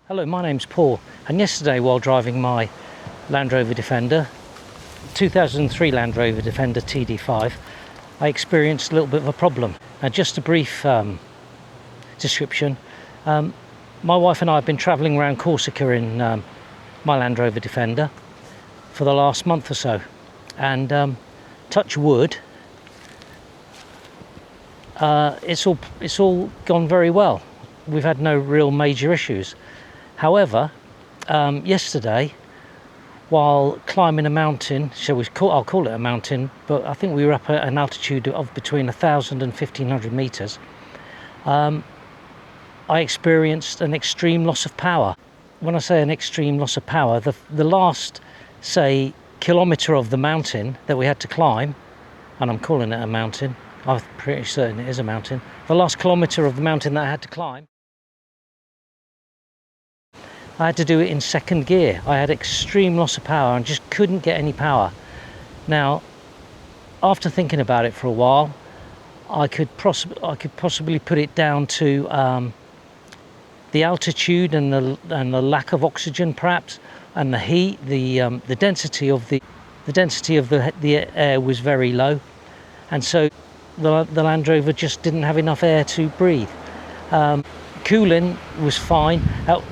Hello, my name's Paul, and yesterday while driving my Land Rover Defender, 2003 Land Rover Defender TD5, I experienced a little bit of a problem. Now, just a brief description. My wife and I have been travelling around Corsica in my Land Rover Defender for the last month or so, and touch wood, it's all gone very well. We've had no real major issues. However, yesterday, while climbing a mountain, I'll call it a mountain, but I think we were up at an altitude of between 1,000 and 1,500 meters, I experienced an extreme loss of power. When I say an extreme loss of power, the last, say, kilometre of the mountain that we had to climb, and I'm calling it a mountain, I'm pretty certain it is a mountain, the last kilometre of the mountain that I had to climb, I had to do it in second gear. I had extreme loss of power and just couldn't get any power. Now, after thinking about it for a while, I could possibly put it down to the altitude and the lack of oxygen, perhaps, and the heat. The density of the air was very low, and so the Land Rover just didn't have enough air to breathe. Cooling was fine,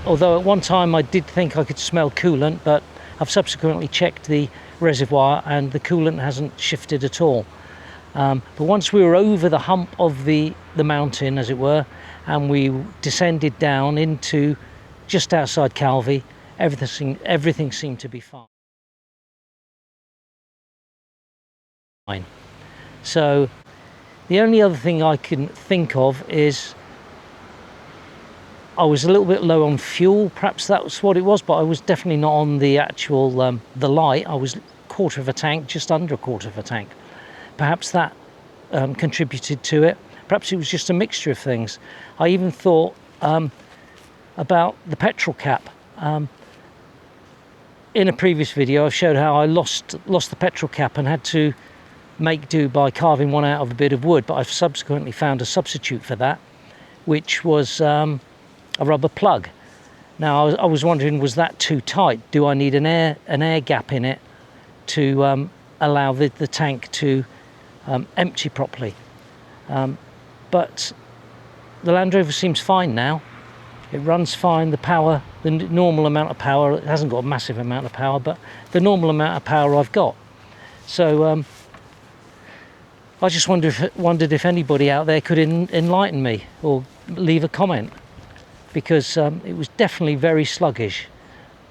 although at one time I did think I could smell coolant, but I've subsequently checked the reservoir and the coolant hasn't shifted at all. But once we were over the hump of the mountain, as it were, and we descended down into just outside Calvi, everything seemed to be fine. So the only other thing I can think of is I was a little bit low on fuel. Perhaps that's what it was, but I was definitely not on the actual the light. I was quarter of a tank, just under a quarter of a tank. Perhaps that contributed to it. Perhaps it was just a mixture of things. I even thought about the petrol cap. In a previous video, I showed how I lost the petrol cap and had to make do by carving one out of a bit of wood. But I've subsequently found a substitute for that, which was a rubber plug. Now I was wondering, was that too tight? Do I need an air gap in it to allow the tank to empty properly? But the Land Rover seems fine now. It runs fine. The power, the normal amount of power, it hasn't got a massive amount of power, but the normal amount of power I've got. So I just wondered if anybody out there could enlighten me or leave a comment, because it was definitely very sluggish.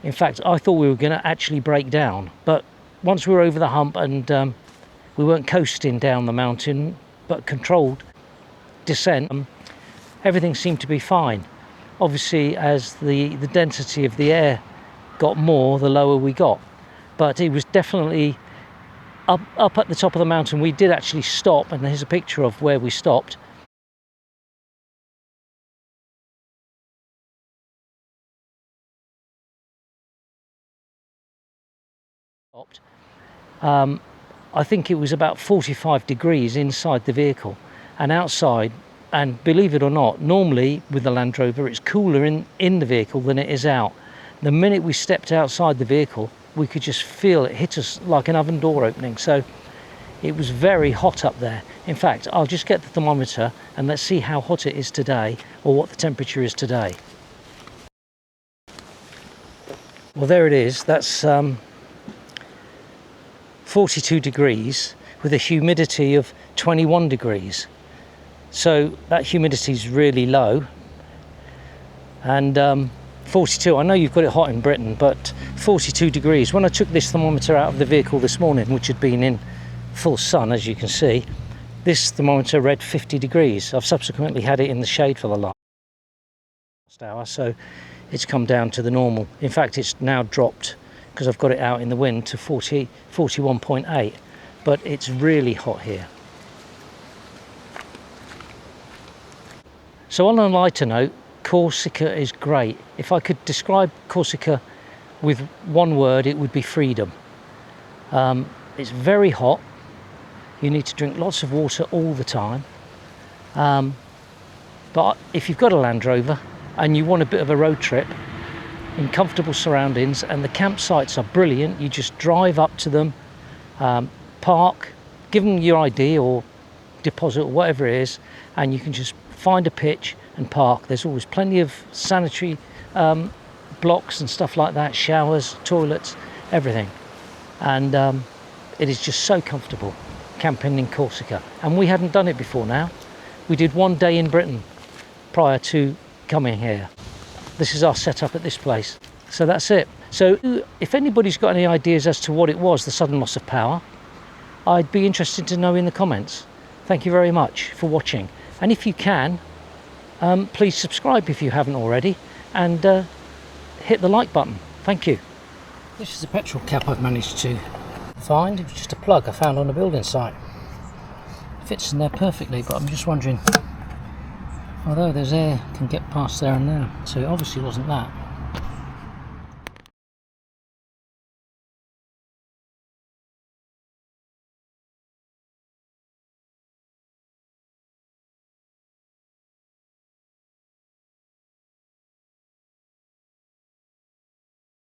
In fact, I thought we were going to actually break down, but once we were over the hump and we weren't coasting down the mountain, but controlled descent, everything seemed to be fine. Obviously, as the density of the air got more, the lower we got. But it was definitely up at the top of the mountain. We did actually stop, and here's a picture of where we stopped. I think it was about 45 degrees inside the vehicle, and outside, and believe it or not, normally with the Land Rover it's cooler in the vehicle than it is out. The minute we stepped outside the vehicle, we could just feel it hit us like an oven door opening. So it was very hot up there. In fact, I'll just get the thermometer and let's see how hot it is today, or what the temperature is today. Well, there it is. That's 42 degrees with a humidity of 21 degrees. So that humidity is really low. And 42, I know you've got it hot in Britain, but 42 degrees. When I took this thermometer out of the vehicle this morning, which had been in full sun, as you can see, this thermometer read 50 degrees. I've subsequently had it in the shade for the last hour, so it's come down to the normal. In fact, it's now dropped, because I've got it out in the wind, to 41.8, but it's really hot here. So on a lighter note, Corsica is great. If I could describe Corsica with one word, it would be freedom. It's very hot. You need to drink lots of water all the time. But if you've got a Land Rover and you want a bit of a road trip, in comfortable surroundings, and the campsites are brilliant. You just drive up to them, park, give them your ID or deposit or whatever it is, and you can just find a pitch and park. There's always plenty of sanitary blocks and stuff like that, showers, toilets, everything. And it is just so comfortable camping in Corsica. And we hadn't done it before now. We did one day in Britain prior to coming here. This is our setup at this place. So that's it. So if anybody's got any ideas as to what it was, the sudden loss of power, I'd be interested to know in the comments. Thank you very much for watching. And if you can, please subscribe if you haven't already, and hit the like button. Thank you. This is a petrol cap I've managed to find. It was just a plug I found on a building site. It fits in there perfectly, but I'm just wondering, although there's air, can get past there and there, so it obviously wasn't that.